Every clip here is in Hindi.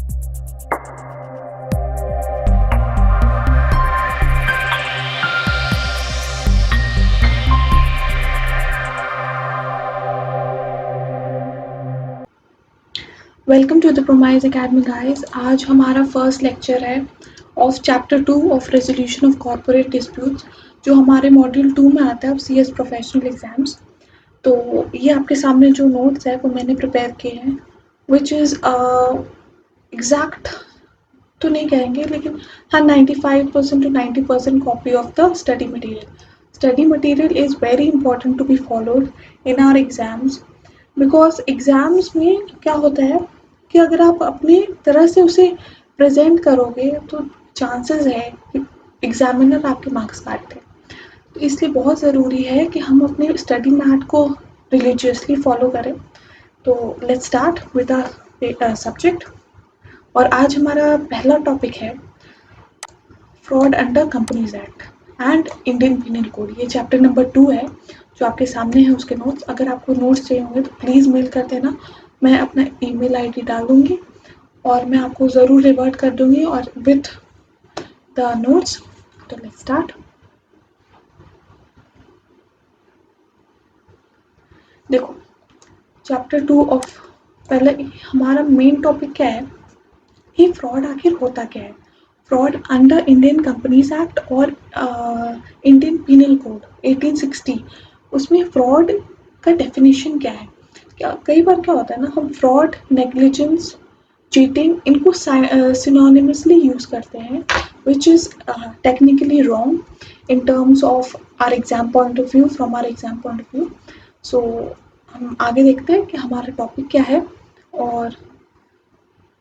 Welcome to the promise academy guys. आज हमारा फर्स्ट लेक्चर है of chapter 2 of resolution of corporate disputes, जो हमारे मॉड्यूल 2 में आता है ऑफ सीएस प्रोफेशनल एग्जाम्स। तो ये आपके सामने जो नोट्स है वो मैंने प्रिपेयर किए हैं, विच इज़ एग्जैक्ट तो नहीं कहेंगे, लेकिन हाँ 95% to 90% copy of the study material. Study material is very important to be followed in our exams, because exams में क्या होता है कि अगर आप अपनी तरह से उसे प्रेजेंट करोगे तो चांसेस है कि एग्जामिनर आपके मार्क्स काट दे. तो इसलिए बहुत ज़रूरी है कि हम अपने स्टडी मैट को रिलीजियसली फॉलो करें. तो let's start with the subject. और आज हमारा पहला टॉपिक है fraud under companies act and Indian penal code. ये चैप्टर नंबर 2 है जो आपके सामने है उसके नोट्स. अगर आपको नोट्स चाहिए होंगे तो प्लीज़ मेल कर देना, मैं अपना ईमेल आईडी डाल दूँगी और मैं आपको ज़रूर रिवर्ट कर दूँगी और विथ द नोट्स. तो लेट्स स्टार्ट. देखो, चैप्टर 2 ऑफ पहले हमारा मेन टॉपिक क्या है कि फ्रॉड आखिर होता क्या है. Fraud under Indian companies act और इंडियन पिनल कोड 1860, उसमें फ्रॉड का डेफिनेशन क्या है. कई बार क्या होता है ना, हम फ्रॉड, नेग्लिजेंस, चीटिंग इनको सिनोनिमसली यूज़ करते हैं, which is technically wrong in terms of our exam point of view, from our exam point of view. So हम आगे देखते हैं कि हमारा टॉपिक क्या है.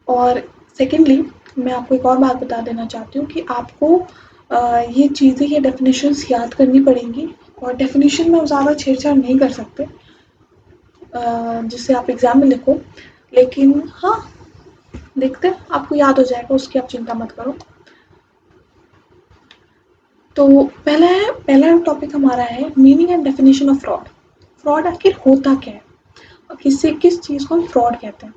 और सेकेंडली मैं आपको एक और बात बता देना चाहती हूँ कि आपको ये चीज़ें, ये डेफिनेशंस याद करनी पड़ेंगी. और डेफिनेशन में ज़्यादा छेड़छाड़ नहीं कर सकते जिससे आप एग्ज़ाम में लिखो, लेकिन हाँ देखते हैं आपको याद हो जाएगा, उसकी आप चिंता मत करो. तो पहला टॉपिक हमारा है meaning and definition of fraud. Fraud आखिर होता क्या है और किस चीज़ को हम फ्रॉड कहते हैं.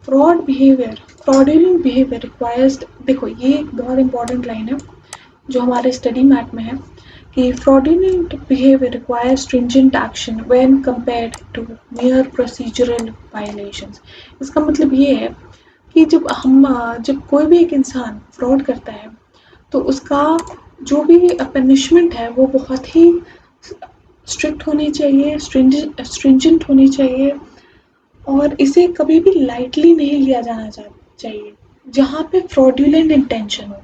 Fraudulent behaviour requires. देखो, ये एक बहुत इंपॉर्टेंट लाइन है जो हमारे स्टडी मैट में है कि fraudulent behavior requires stringent action when compared to mere procedural violations. इसका मतलब ये है कि जब कोई भी एक इंसान फ्रॉड करता है तो उसका जो भी पनिशमेंट है वो बहुत ही स्ट्रिक्ट होनी चाहिए, स्ट्रिंजेंट होनी चाहिए, और इसे कभी भी लाइटली नहीं लिया जाना चाहिए. जहाँ पे फ्रॉडुलेंट इंटेंशन हो,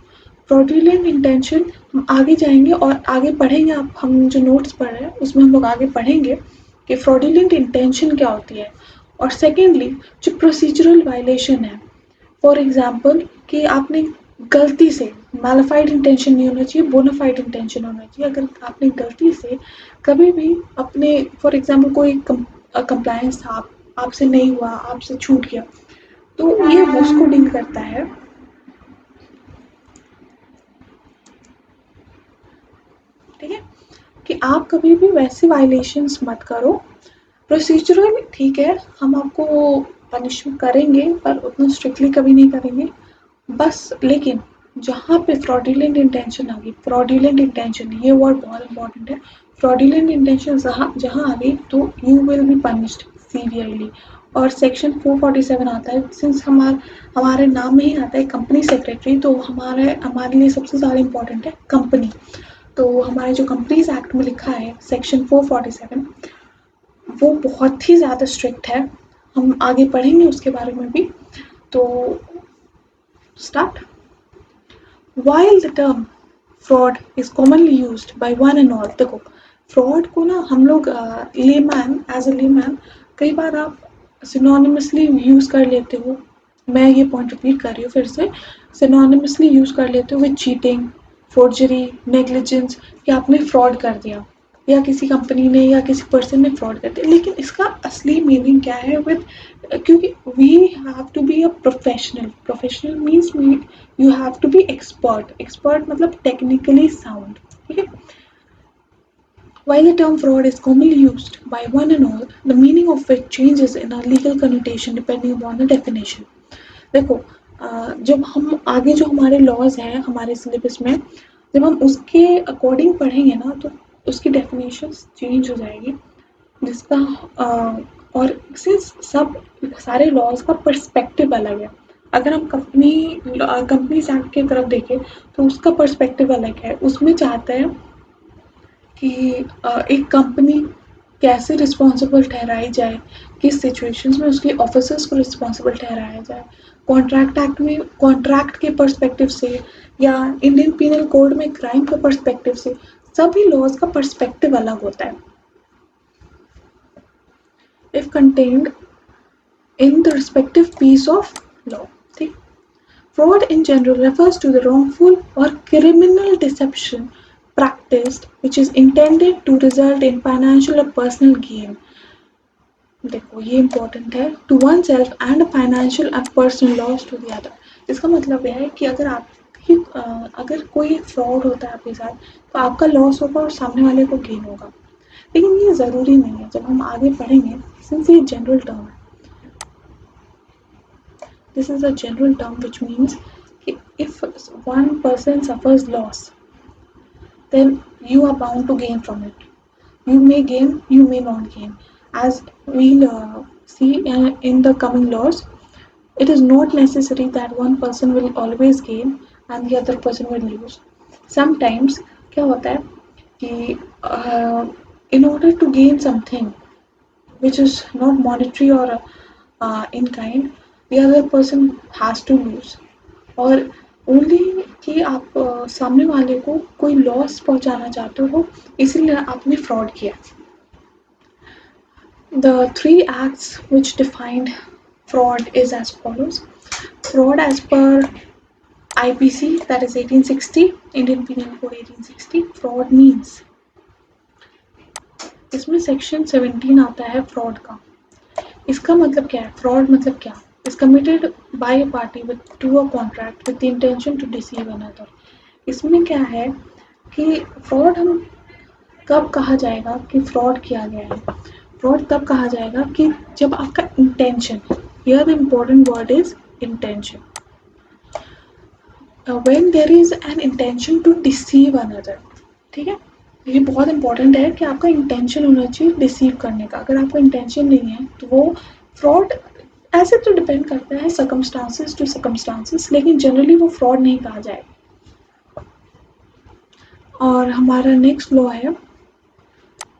फ्रॉडुलेंट इंटेंशन हम आगे जाएंगे और आगे पढ़ेंगे. आप हम जो नोट्स पढ़ रहे हैं उसमें हम लोग आगे पढ़ेंगे कि फ्रॉडुलेंट इंटेंशन क्या होती है. और सेकेंडली जो प्रोसीजरल वायलेशन है, फॉर एग्जांपल कि आपने गलती से, मैलिफाइड इंटेंशन नहीं होना चाहिए, बोनाफाइड इंटेंशन होना चाहिए. अगर आपने गलती से कभी भी अपने, फॉर एग्जांपल कोई कंप्लायंस था, आपसे नहीं हुआ, आपसे छूट गया, तो ये उसको डील करता है. ठीक है कि आप कभी भी वैसे वायलेशंस मत करो. प्रोसीजरल ठीक है, हम आपको पनिशमेंट करेंगे पर उतना स्ट्रिक्टली कभी नहीं करेंगे बस. लेकिन जहाँ पे फ्रॉडुलेंट इंटेंशन आ गई, फ्रॉडुलेंट इंटेंशन ये वर्ड बहुत इंपॉर्टेंट है. फ्रॉडुलेंट इंटेंशन जहाँ आ गई तो you will be punished severely. और सेक्शन 447 आता है. सिंस हमारे नाम में ही आता है कंपनी सेक्रेटरी, तो हमारे लिए सबसे ज़्यादा इम्पोर्टेंट है कंपनी. तो हमारे जो कंपनीज एक्ट में लिखा है सेक्शन 447, वो बहुत ही ज़्यादा स्ट्रिक्ट है. हम आगे पढ़ेंगे उसके बारे में भी. तो start. While the term fraud is commonly used by one and all, देखो फ्रॉड को ना हम लोग एज ए लेमैन कई बार आप सिनोनिमसली यूज़ कर लेते हो. मैं ये पॉइंट रिपीट कर रही हूँ फिर से. सिनोनिमसली यूज़ कर लेते हो विद चीटिंग, फोर्जरी, नेग्लिजेंस, कि आपने फ्रॉड कर दिया या किसी कंपनी ने या किसी पर्सन ने फ्रॉड कर दिया. लेकिन इसका असली मीनिंग क्या है विद, क्योंकि we have to be a professional means you have to be expert मतलब टेक्निकली साउंड. ठीक है. While the term fraud is commonly used by one and all, the meaning of it changes in a legal connotation depending upon the definition. देखो जब हम आगे जो हमारे लॉज हैं हमारे सिलेबस में, जब हम उसके अकॉर्डिंग पढ़ेंगे ना तो उसकी डेफिनेशन चेंज हो जाएगी, जिसका और इससे सब सारे लॉज का पर्सपेक्टिव अलग है। अगर हम कंपनीज एक्ट की तरफ देखें तो उसका पर्सपेक्टिव अलग है। उसमें चाहता है कि एक कंपनी कैसे रिस्पॉन्सिबल ठहराई जाए, किस सिचुएशंस में उसके ऑफिसर्स को रिस्पॉन्सिबल ठहराया जाए। कॉन्ट्रैक्ट एक्ट में कॉन्ट्रैक्ट के पर्सपेक्टिव से या इंडियन पीनल कोड में क्राइम के पर्सपेक्टिव से सभी लॉज का पर्सपेक्टिव अलग होता है। If contained in the respective piece of law. ठीक? Fraud in general refers to the wrongful or criminal deception practiced which is intended to result in financial or personal gain. देखो ये इम्पोर्टेंट है, to one self and financial and personal loss to the other. इसका मतलब यह है कि अगर कोई फ्रॉड होता है आपके साथ तो आपका लॉस होगा और सामने वाले को गेन होगा, लेकिन ये ज़रूरी नहीं है। जब हम आगे पढ़ेंगे, सिंस ये जनरल टर्म है, this is a general term which means if one person suffers loss, then you are bound to gain from it. You may gain, you may not gain. As we'll see in the coming laws, it is not necessary that one person will always gain and the other person will lose. Sometimes क्या होता है कि in order to gain something which is not monetary or in kind, the other person has to lose. और ओनली कि आप सामने वाले को कोई लॉस पहुंचाना चाहते हो, इसीलिए आपने फ्रॉड किया। The three acts which defined fraud is as follows. Fraud as per IPC, that is 1860, Indian Penal Code 1860. Fraud means, इसमें सेक्शन 17 आता है फ्रॉड का। इसका मतलब क्या है? फ्रॉड मतलब क्या? is committed by a party with to a contract with the intention to deceive another. इसमें क्या है कि फ्रॉड हम कब कहा जाएगा कि फ्रॉड किया गया है? फ्रॉड तब कहा जाएगा कि जब आपका intention, here the important word is intention, when there is an intention to deceive another. ठीक है, ये बहुत इंपॉर्टेंट है कि आपका इंटेंशन होना चाहिए डिसीव करने का। अगर आपका इंटेंशन नहीं है तो वो फ्रॉड, ऐसे तो डिपेंड करता है सर्कमस्टांसेस टू सर्कमस्टांसेस, लेकिन जनरली वो फ्रॉड नहीं कहा जाएगा। और हमारा नेक्स्ट लॉ है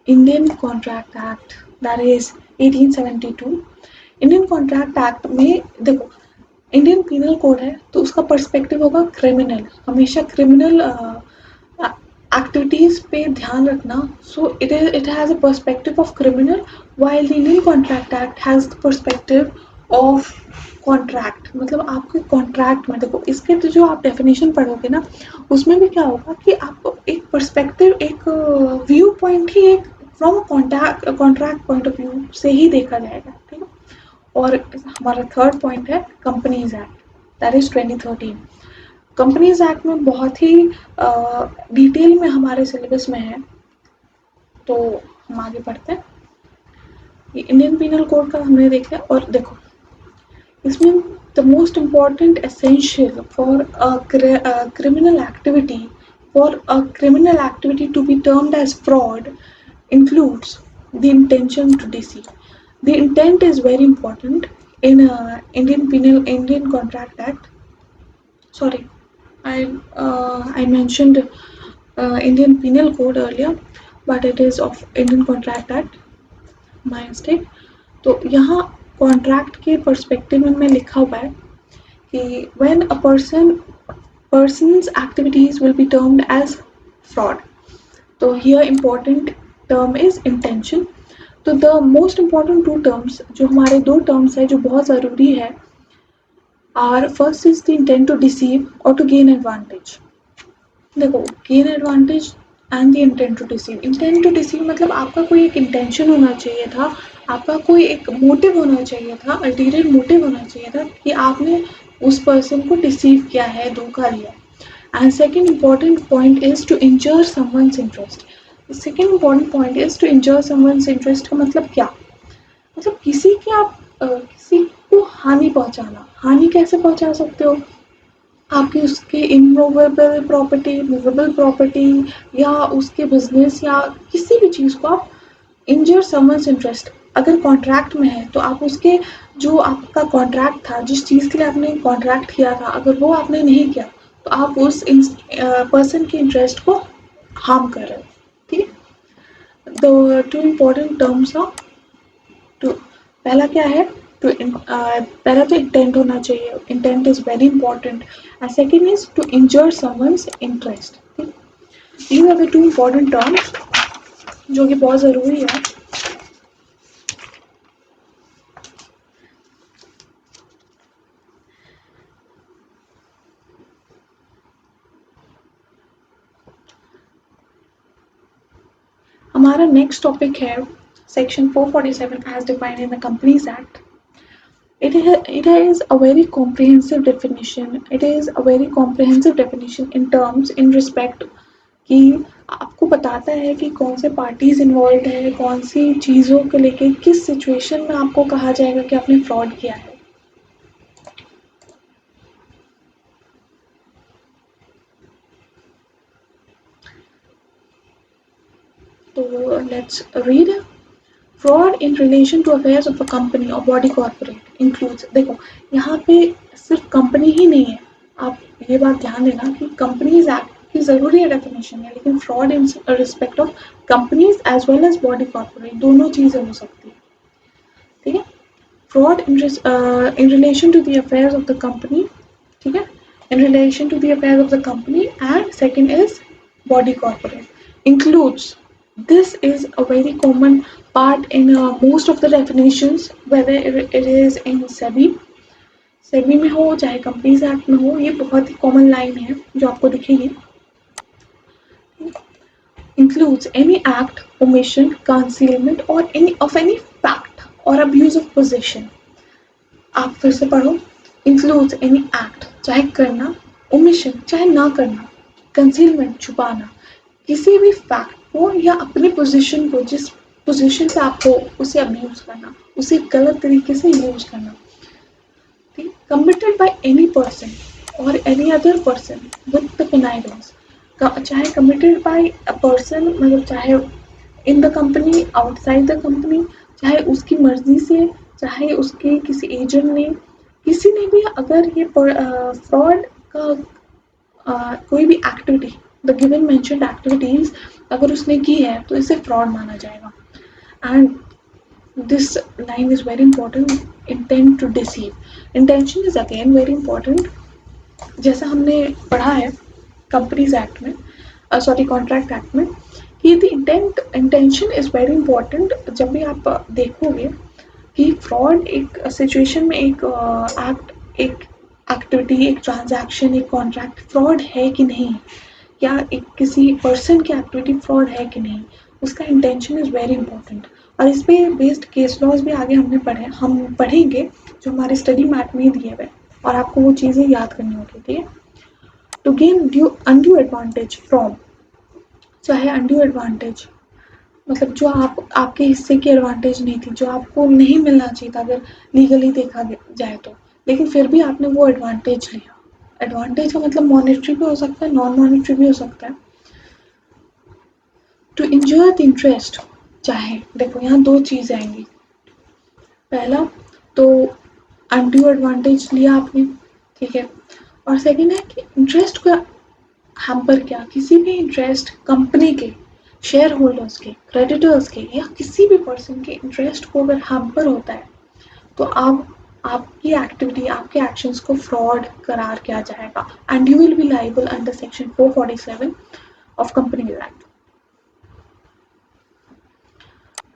Indian contract act, that is 1872। Indian contract act में देखो, इंडियन पीनल कोड है तो उसका पर्सपेक्टिव होगा क्रिमिनल, हमेशा क्रिमिनल एक्टिविटीज पे ध्यान रखना। So it has a perspective of criminal, while the Indian Contract Act has the perspective of contract. मतलब आपके कॉन्ट्रैक्ट में देखो, इसके तो जो आप डेफिनेशन पढ़ोगे ना उसमें भी क्या होगा कि आप एक पर्सपेक्टिव, एक व्यू पॉइंट ही एक from contract point of view से ही देखा जाएगा। ठीक है, और हमारा थर्ड पॉइंट है companies act, that is 2013। Companies act में बहुत ही डिटेल में हमारे सिलेबस में है, तो हम आगे बढ़ते हैं। इंडियन पीनल कोड का हमने देखा। और देखो इसमें the most important essential for criminal activity, for a criminal activity to be termed as fraud includes the intention to deceive. The intent is very important in Indian Contract Act. Sorry, I mentioned Indian Penal Code earlier, but it is of Indian Contract Act. My mistake. तो यहाँ कॉन्ट्रैक्ट के पर्सपेक्टिव में लिखा हुआ है कि when a person's activities will be termed as fraud. तो here important term is intention. तो the most important two terms, जो हमारे दो terms है जो बहुत ज़रूरी है, are first is the intent to deceive or to gain advantage. देखो, gain advantage and the intent to deceive. Intent to deceive मतलब आपका कोई एक इंटेंशन होना चाहिए था, आपका कोई एक मोटिव होना चाहिए था, अल्टीरियर मोटिव होना चाहिए था कि आपने उस पर्सन को डिसीव किया है, धोखा दिया। And second important point is to injure someone's interest. Second important point is to injure someone's interest का मतलब क्या? मतलब किसी के आप किसी को हानि पहुंचाना। हानि कैसे पहुंचा सकते हो? आपकी उसके इमूवेबल प्रॉपर्टी, मूवेबल प्रॉपर्टी या उसके बिजनेस या किसी भी चीज़ को आप इंजर समवन्स इंटरेस्ट। अगर कॉन्ट्रैक्ट में है तो आप उसके जो आपका कॉन्ट्रैक्ट था, जिस चीज़ के लिए आपने कॉन्ट्रैक्ट किया था, अगर वो आपने नहीं किया तो आप उस पर्सन के इंटरेस्ट को हार्म कर रहे हो। ठीक है। The two important terms of two, पहला क्या है? पहला तो इंटेंट होना चाहिए, intent is very important. And second is to injure someone's interest. These are the two important terms जो कि बहुत ज़रूरी है। हमारा नेक्स्ट टॉपिक है section 447 as defined in the companies act. It is a very comprehensive definition. It is a very comprehensive definition in terms in respect कि आपको बताता है कि कौन से पार्टीज इन्वॉल्व है, कौन सी चीज़ों को लेके किस सिचुएशन में आपको कहा जाएगा कि आपने फ्रॉड किया है। तो let's read. Fraud in relation to affairs of a company or body corporate includes. देखो यहाँ पे सिर्फ कंपनी ही नहीं है, आप ये बात ध्यान देना कि कंपनीज एक्ट की ज़रूरी है डेफिनेशन है, लेकिन fraud in respect of companies as well as body corporate दोनों चीज़ें हो सकती है। ठीक है। Fraud in relation to the affairs of the company, ठीक है, in relation to the affairs of the company, and second is body corporate includes. This is a very common part in most of the definitions, whether it is in SEBI में हो चाहे कंपनीज एक्ट में हो, ये बहुत ही कॉमन लाइन है जो आपको दिखेगी। includes any act, omission, concealment or any fact or abuse of position। आप फिर से पढ़ो। includes any act, चाहे करना, omission चाहे ना करना, कंसीलमेंट छुपाना, किसी भी फैक्ट को या अपनी पोजीशन को, जिस पोजीशन से आपको उसे अब्यूज करना, उसे गलत तरीके से यूज करना। ठीक, कमिटेड बाय एनी पर्सन और any other person with the connivance. चाहे कमिटेड बाय अ पर्सन, मतलब चाहे in the company, outside the company, चाहे उसकी मर्जी से, चाहे उसके किसी एजेंट ने, किसी ने भी अगर ये फ्रॉड का कोई भी activity, the given mentioned activities अगर उसने की है तो इसे फ्रॉड माना जाएगा। And this line is very important, intent to deceive. Intention is again very important. जैसा हमने पढ़ा है कंपनीज एक्ट में, सॉरी कॉन्ट्रैक्ट एक्ट में, कि the intention is very important. जब भी आप देखोगे कि फ्रॉड एक सिचुएशन में एक एक्ट, एक एक्टिविटी, एक ट्रांजैक्शन, एक कॉन्ट्रैक्ट फ्रॉड है कि नहीं, या एक किसी पर्सन की एक्टिविटी फ्रॉड है कि नहीं, उसका इंटेंशन इज़ वेरी इंपॉर्टेंट। और इस पे बेस्ड केस लॉज भी आगे हम पढ़ेंगे जो हमारे स्टडी मैट में दिए हुए, और आपको वो चीज़ें याद करनी होगी। ठीक है। To gain undue advantage from, चाहे अनड्यू एडवांटेज मतलब जो आपके हिस्से की एडवांटेज नहीं थी, जो आपको नहीं मिलना चाहिए था अगर लीगली देखा जाए तो, लेकिन फिर भी आपने वो एडवांटेज लिया। एडवांटेज का मतलब मॉनेटरी भी हो सकता है, नॉन मॉनेटरी भी हो सकता है। टू इंजॉय द इंटरेस्ट, चाहे देखो यहाँ दो चीज़ आएंगी। पहला तो अनड्यू एडवांटेज लिया आपने, ठीक है, और सेकेंड है कि इंटरेस्ट का हैम्पर किया, किसी भी इंटरेस्ट, कंपनी के शेयर होल्डर्स के, क्रेडिटर्स के, या किसी भी पर्सन के इंटरेस्ट को अगर हैम्पर होता है तो आपकी एक्टिविटी, आपके एक्शंस को फ्रॉड करार किया जाएगा, and you will B liable under section 447 of company act.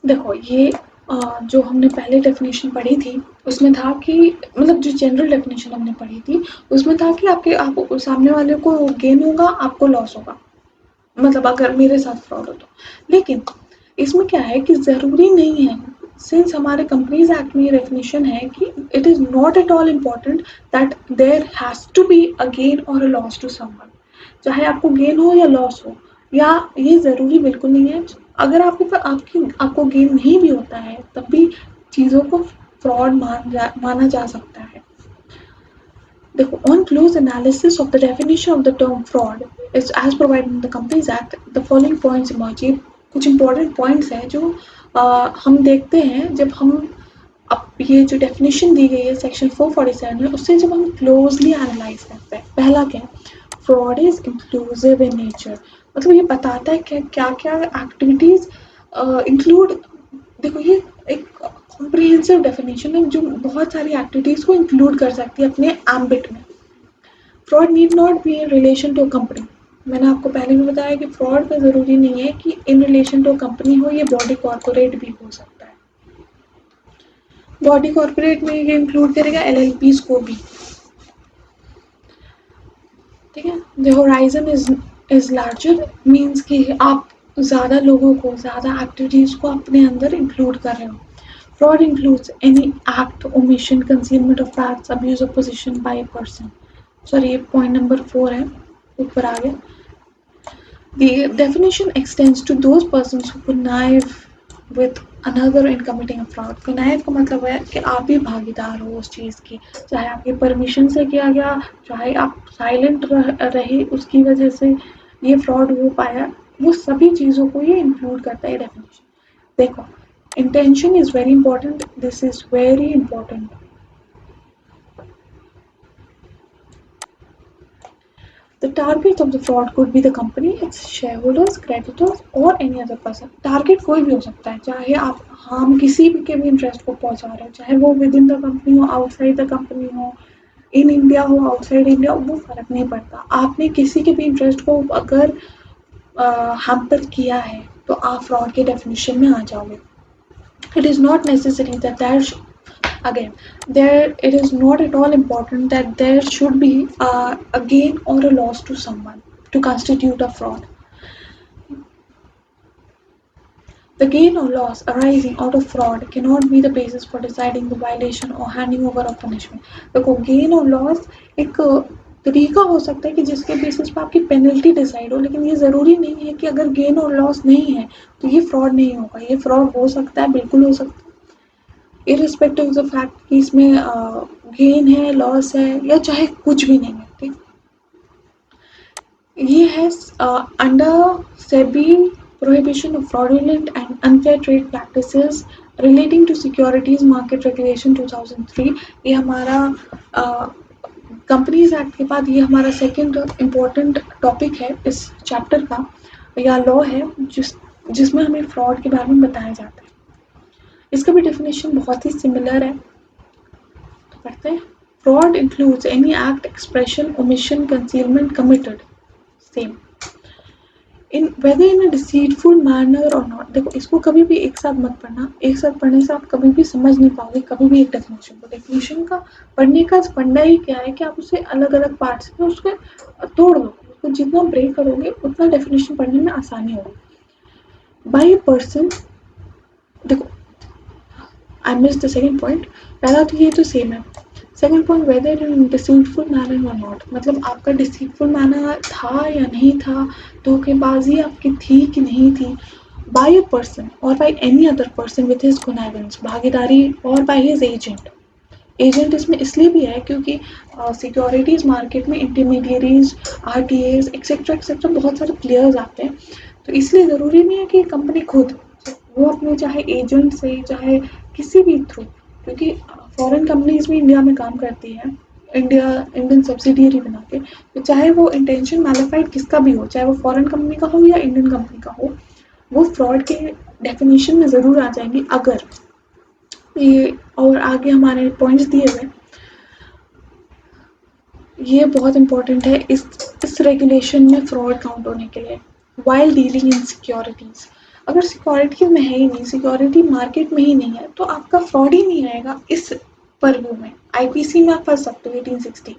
देखो ये जो हमने पहले डेफिनेशन पढ़ी थी उसमें था कि, मतलब जो जनरल डेफिनेशन हमने पढ़ी थी उसमें था कि आप सामने वाले को गेन होगा, आपको लॉस होगा, मतलब अगर मेरे साथ फ्रॉड हो तो। लेकिन इसमें क्या है कि ज़रूरी नहीं है, सिंस हमारे कंपनीज एक्ट में ये डेफिनेशन है कि it is not at all important that there has to be a gain or a loss to someone. चाहे आपको गेन हो या लॉस हो, या ये ज़रूरी बिल्कुल नहीं है। अगर आपको गेन नहीं भी होता है तब भी चीज़ों को फ्रॉड माना जा सकता है। देखो, on close analysis of the definition of the term fraud is as provided in the Companies Act, the following points emerge। ये कुछ important points हैं जो हम देखते हैं जब हम अब ये जो definition दी गई है सेक्शन 447 में, उससे जब हम closely analyze करते हैं। पहला क्या है, fraud is inclusive in nature, मतलब ये बताता है कि क्या क्या activities include। देखो, ये एक कॉम्प्रिहेंसिव डेफिनेशन है जो बहुत सारी एक्टिविटीज़ को इंक्लूड कर सकती है अपने एम्बिट में। Fraud need not be in relation to company. मैंने आपको पहले भी बताया कि फ्रॉड का ज़रूरी नहीं है कि इन रिलेशन टू कंपनी हो, ये बॉडी कॉर्पोरेट भी हो सकता है। बॉडी कॉर्पोरेट में ये इंक्लूड करेगा LLPs को भी, ठीक है। The horizon is larger means कि आप ज़्यादा लोगों को, ज़्यादा एक्टिविटीज़ को अपने अंदर इंक्लूड कर रहे हो। Fraud includes any act, omission, concealment of facts, abuse of position by a person. Sorry, ये point number 4 है, ऊपर आ गया। The definition extends to those persons who connive with another in committing a fraud. Connive का मतलब है कि आप भी भागीदार हो उस चीज़ की, चाहे आपकी परमिशन से किया गया, चाहे आप साइलेंट रहे उसकी वजह से ये फ्रॉड हो पाया, वो सभी चीज़ों को ये इंक्लूड करता है डेफिनेशन। देखो, intention is very important. This is very important. The target of the fraud could be the company, its shareholders, creditors, or any other person. Target कोई भी हो सकता है, चाहे आप हम किसी भी के भी इंटरेस्ट को पहुंचा रहे हो, चाहे वो विद इन द कंपनी हो, आउटसाइड द कंपनी हो, इन इंडिया हो, आउटसाइड इंडिया हो, वो फर्क नहीं पड़ता। आपने किसी के भी इंटरेस्ट को अगर हैम्पर किया है तो आप फ्रॉड के डेफिनेशन में आ जाओगे। It is not necessary that it is not at all important that there should be a gain or a loss to someone to constitute a fraud. The gain or loss arising out of fraud cannot be the basis for deciding the violation or handing over of punishment. देखो, gain और loss एक तरीका हो सकता है कि जिसके बेसिस पर आपकी पेनल्टी डिसाइड हो, लेकिन ये ज़रूरी नहीं है कि अगर गेन और लॉस नहीं है तो ये फ्रॉड नहीं होगा। ये फ्रॉड हो सकता है, बिल्कुल हो सकता है, इरिस्पेक्टिव ऑफ द फैक्ट कि इसमें गेन है, लॉस है, या चाहे कुछ भी नहीं है। ठीक, ये है under SEBI prohibition of fraudulent and unfair trade practices relating to securities market regulation 2003। ये हमारा कंपनीज एक्ट के बाद ये हमारा सेकंड इम्पोर्टेंट टॉपिक है इस चैप्टर का, या लॉ है जिसमें हमें फ्रॉड के बारे में बताया जाता है। इसका भी डेफिनेशन बहुत ही सिमिलर है, तो पढ़ते हैं। Fraud includes any act, expression, omission, concealment committed same in whether in a deceitful manner or not. देखो, इसको कभी भी एक साथ मत पढ़ना, एक साथ पढ़ने से आप कभी भी समझ नहीं पाओगे कभी भी एक डेफिनेशन को। डेफिनेशन का पढ़ने का फंडा ही क्या है कि आप उसे अलग अलग पार्ट्स में उसको तोड़ दो, उसको जितना ब्रेक करोगे उतना डेफिनेशन पढ़ने में आसानी होगी। बाय ए पर्सन, देखो I miss the second point, पहला तो ये तो सेम है। Second point, weather in deceitful manner or not, मतलब आपका डिसीटफुल मैनर था या नहीं था, धोखेबाजी आपकी थी कि नहीं थी। बाय अ पर्सन और by any other person with his connivance, भागीदारी, और बाय हिज एजेंट। एजेंट इसमें इसलिए भी है क्योंकि सिक्योरिटीज़ मार्केट में इंटरमीडियरीज, RTAs एक्सेट्रा एक्सेट्रा बहुत सारे प्लेयर्स आते हैं, तो इसलिए ज़रूरी नहीं है कि कंपनी खुद वो अपने चाहे एजेंट से, चाहे किसी भी थ्रू, क्योंकि फॉरेन कंपनीज भी इंडिया में काम करती है इंडियन सब्सिडियरी बना के, तो चाहे वो इंटेंशन मैलिफाइड किसका भी हो, चाहे वो फॉरेन कंपनी का हो या इंडियन कंपनी का हो, वो फ्रॉड के डेफिनेशन में ज़रूर आ जाएंगे अगर ये। और आगे हमारे पॉइंट्स दिए हुए, ये बहुत इंपॉर्टेंट है इस रेगुलेशन में फ्रॉड काउंट होने के लिए। वाइल डीलिंग इन सिक्योरिटीज़, अगर सिक्योरिटीज में है ही नहीं, सिक्योरिटी मार्केट में ही नहीं है, तो आपका फ्रॉड ही नहीं आएगा इस परव्यू में। IPC में आप फंस सकते हो 1860,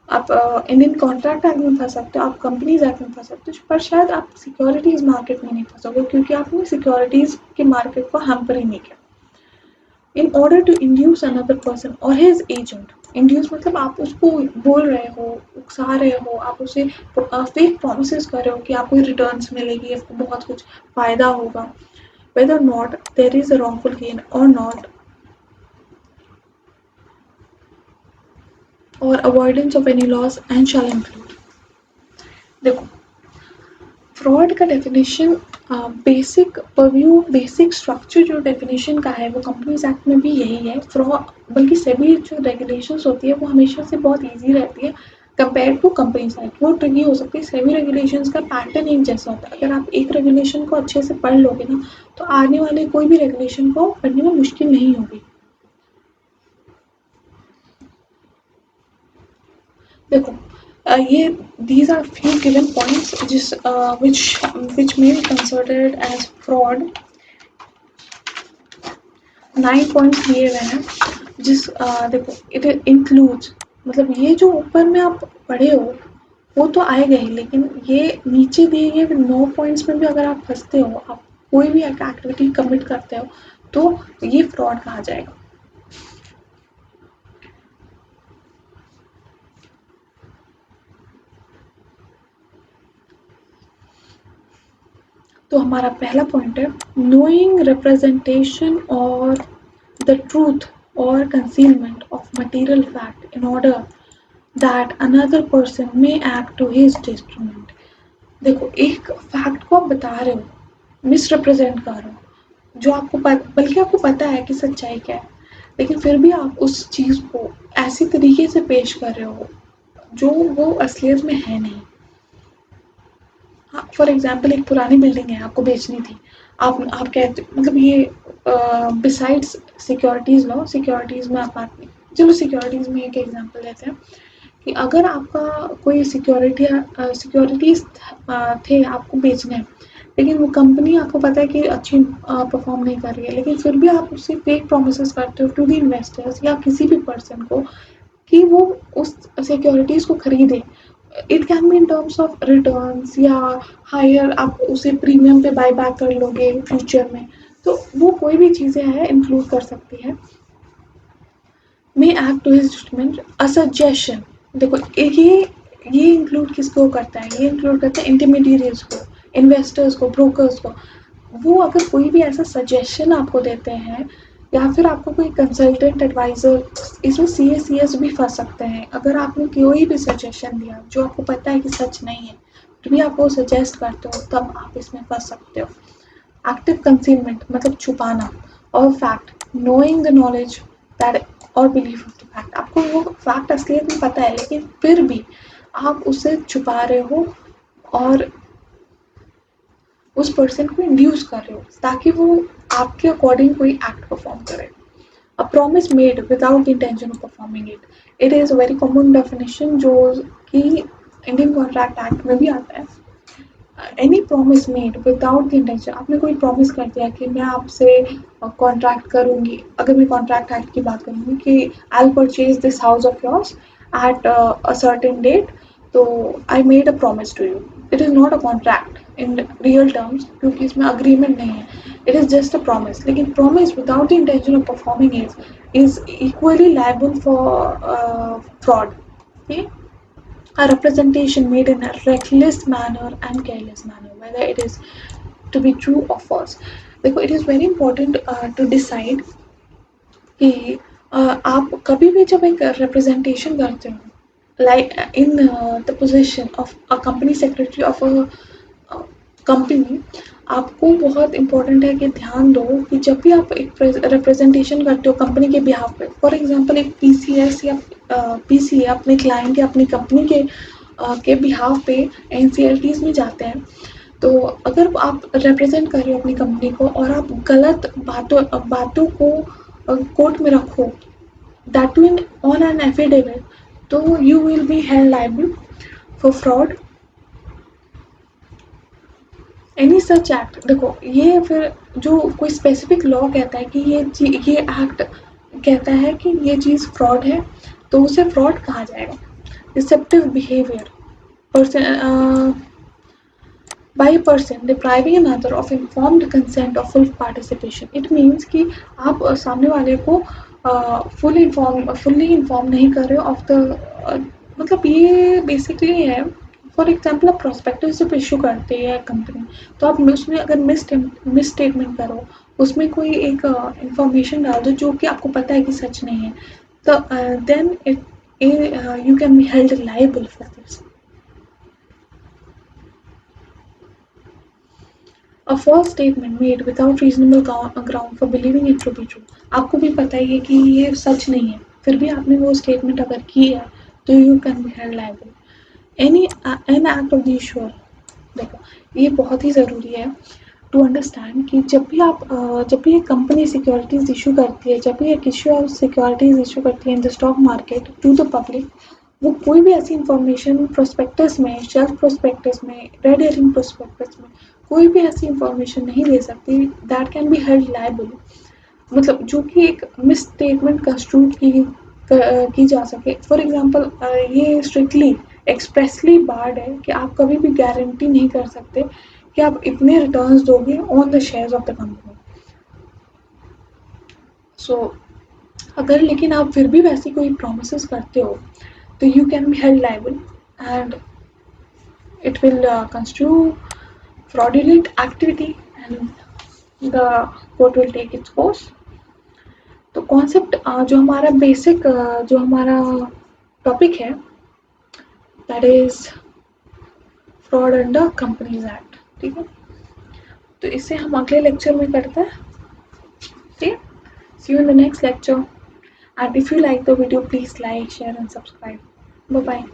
आप इंडियन कॉन्ट्रैक्ट एक्ट में फंस सकते हो, आप कंपनीज एक्ट में फंस सकते हो, पर शायद आप सिक्योरिटीज मार्केट में नहीं फंसोगे क्योंकि आपने सिक्योरिटीज के मार्केट को हैम्पर ही नहीं किया। In order to induce another person or his agent, induce मतलब आप उसको बोल रहे हो, उकसा रहे हो, आप उसे फेक प्रोमिसेस कर रहे हो कि आपको रिटर्न्स मिलेगी, आपको बहुत कुछ फायदा होगा। Whether not there is a wrongful gain or not, और avoidance of any loss and shall include. देखो, फ्रॉड का definition basic purview, basic structure जो डेफिनेशन का है वो कंपनीज एक्ट में भी यही है। फ्रॉड बल्कि सेबी जो रेगुलेशंस होती है वो हमेशा से बहुत इजी रहती है कंपेयर टू कंपनीज एक्ट। वो ट्रिकी हो सकती है, सेबी रेगुलेशंस का पैटर्न एक जैसा होता है। अगर आप एक रेगुलेशन को अच्छे से पढ़ लोगे ना तो आने वाले कोई भी रेगुलेशन को पढ़ने में मुश्किल नहीं होगी। देखो, ये these are few given points जिस which may be considered as fraud। 9 points दिए गए हैं जिस देखो, इट इंक्लूड्स, मतलब ये जो ऊपर में आप पढ़े हो वो तो आएगा ही, लेकिन ये नीचे दिए गए 9 पॉइंट्स में भी अगर आप फंसते हो, आप कोई भी एक्टिविटी कमिट करते हो तो ये फ्रॉड कहा जाएगा। तो हमारा पहला पॉइंट है नोइंग रिप्रेजेंटेशन और द ट्रूथ और concealment of material fact in order that another person may act to his detriment. देखो, एक फैक्ट को आप बता रहे हो, मिसरिप्रेजेंट कर रहे हो, जो आपको बल्कि आपको पता है कि सच्चाई क्या है, लेकिन फिर भी आप उस चीज़ को ऐसी तरीके से पेश कर रहे हो जो वो असलियत में है नहीं। हाँ, फॉर एग्जाम्पल एक पुरानी बिल्डिंग है, आपको बेचनी थी, आप कहते, मतलब ये बिसाइड्स सिक्योरिटीज़ लो, सिक्योरिटीज़ में आप बात नहीं, चलो सिक्योरिटीज़ में एक एग्जांपल लेते हैं कि अगर आपका कोई सिक्योरिटीज़ थे आपको बेचने हैं, लेकिन वो कंपनी आपको पता है कि अच्छी परफॉर्म नहीं कर रही है, लेकिन फिर भी आप उससे फेक प्रोमिस करते हो टू द इन्वेस्टर्स या किसी भी पर्सन को कि वो उस सिक्योरिटीज़ को खरीदे। It can be in terms of returns या हायर, आप उसे प्रीमियम पे बाय बैक कर लोगे फ्यूचर में, तो वो कोई भी चीज़ें हैं इंक्लूड कर सकती है। May act to his detriment a suggestion. देखो, ये इंक्लूड किसको करता है, ये इंक्लूड करता है इंटरमीडिएट्स को, इन्वेस्टर्स को, ब्रोकर्स को। वो अगर कोई भी ऐसा सजेशन आपको देते हैं या फिर आपको कोई कंसल्टेंट एडवाइज़र, इसमें सीएस भी फंस सकते हैं। अगर आपने कोई भी सजेशन दिया जो आपको पता है कि सच नहीं है, तो भी आप वो सजेस्ट करते हो, तब आप इसमें फंस सकते हो। एक्टिव कंसीलमेंट मतलब छुपाना, और fact knowing the knowledge that और बिलीफ ऑफ द फैक्ट। आपको वो फैक्ट असलियत में पता है लेकिन फिर भी आप उसे छुपा रहे हो और उस पर्सन को इंड्यूस कर रहे हो ताकि वो आपके अकॉर्डिंग कोई एक्ट परफॉर्म करे। A promise made without intention of performing it, it is a very common definition जो कि इंडियन कॉन्ट्रैक्ट एक्ट में भी आता है। Any promise made without the intention, आपने कोई प्रॉमिस कर दिया कि मैं आपसे कॉन्ट्रैक्ट करूँगी, अगर मैं कॉन्ट्रैक्ट एक्ट की बात करूँगी कि I will purchase this house of yours at a certain date, तो I made a promise to you. It is not a contract in real terms क्योंकि इसमें अग्रीमेंट नहीं है, it is just a promise. लेकिन promise without the intention of performing is equally liable for fraud. Okay? A representation made in a reckless manner and careless manner, whether it is to be true or false. देखो, it is very important to decide कि आप कभी भी जब एक representation करते हो, like in the position of a company secretary of a company, आपको बहुत इम्पोर्टेंट है कि ध्यान दो कि जब भी आप एक रिप्रेजेंटेशन करते हो कंपनी के बिहाफ पे, फॉर एग्जांपल एक पीसीएस या पीसीए अपने क्लाइंट या अपनी कंपनी के बिहाफ पे एनसीएलटीज में जाते हैं, तो अगर आप रिप्रेजेंट कर रहे हो अपनी कंपनी को और आप गलत बातों को कोर्ट में रखो, that too in on an affidavit, तो you will be held liable for fraud any such act. देखो, ये फिर जो कोई स्पेसिफिक लॉ कहता है कि ये एक्ट कहता है कि ये चीज़ फ्रॉड है, तो उसे फ्रॉड कहा जाएगा। Deceptive behaviour person by person depriving another of informed consent of full participation. It means कि आप सामने वाले को फुल्ली इन्फॉर्म नहीं कर रहे हो ऑफ द, मतलब ये बेसिकली है, फॉर एग्जाम्पल आप प्रोस्पेक्टिव जब इशू करते हैं कंपनी, तो आप उसमें अगर मिस स्टेटमेंट करो, उसमें कोई एक इंफॉर्मेशन डाल दो जो कि आपको पता है कि सच नहीं है, तो then you can be held liable for this. A false statement made without reasonable ground for believing it to be true. आपको भी पता ही है कि ये सच नहीं है, फिर भी आपने वो स्टेटमेंट अगर की है तो you can be held liable. Any act of the issuer, देखो ये बहुत ही ज़रूरी है टू अंडरस्टैंड कि जब भी एक कंपनी सिक्योरिटीज इशू करती है, जब भी एक इशू ऑफ सिक्योरिटीज इशू करती है in the stock market to the public, वो कोई भी ऐसी इंफॉर्मेशन प्रोस्पेक्टस में, शेल्फ प्रोस्पेक्टस में, रेड हेरिंग प्रोस्पेक्टस में कोई भी ऐसी इंफॉर्मेशन नहीं दे सकती that can be held liable, मतलब जो कि एक मिस स्टेटमेंट कंस्ट्रूड की जा सके। फॉर एग्जांपल ये स्ट्रिक्टली एक्सप्रेसली बार्ड है कि आप कभी भी गारंटी नहीं कर सकते कि आप इतने रिटर्न्स दोगे on the shares of the company. So अगर लेकिन आप फिर भी वैसी कोई प्रोमिसेस करते हो तो you can be held liable and it will constitute fraudulent activity and the court will take its course. तो कॉन्सेप्ट जो हमारा बेसिक जो हमारा टॉपिक है that is fraud under companies act, ठीक है। तो इसे हम अगले लेक्चर में करते हैं, ठीक है। See you in the next lecture and if you like the video please like share and subscribe. Bye bye.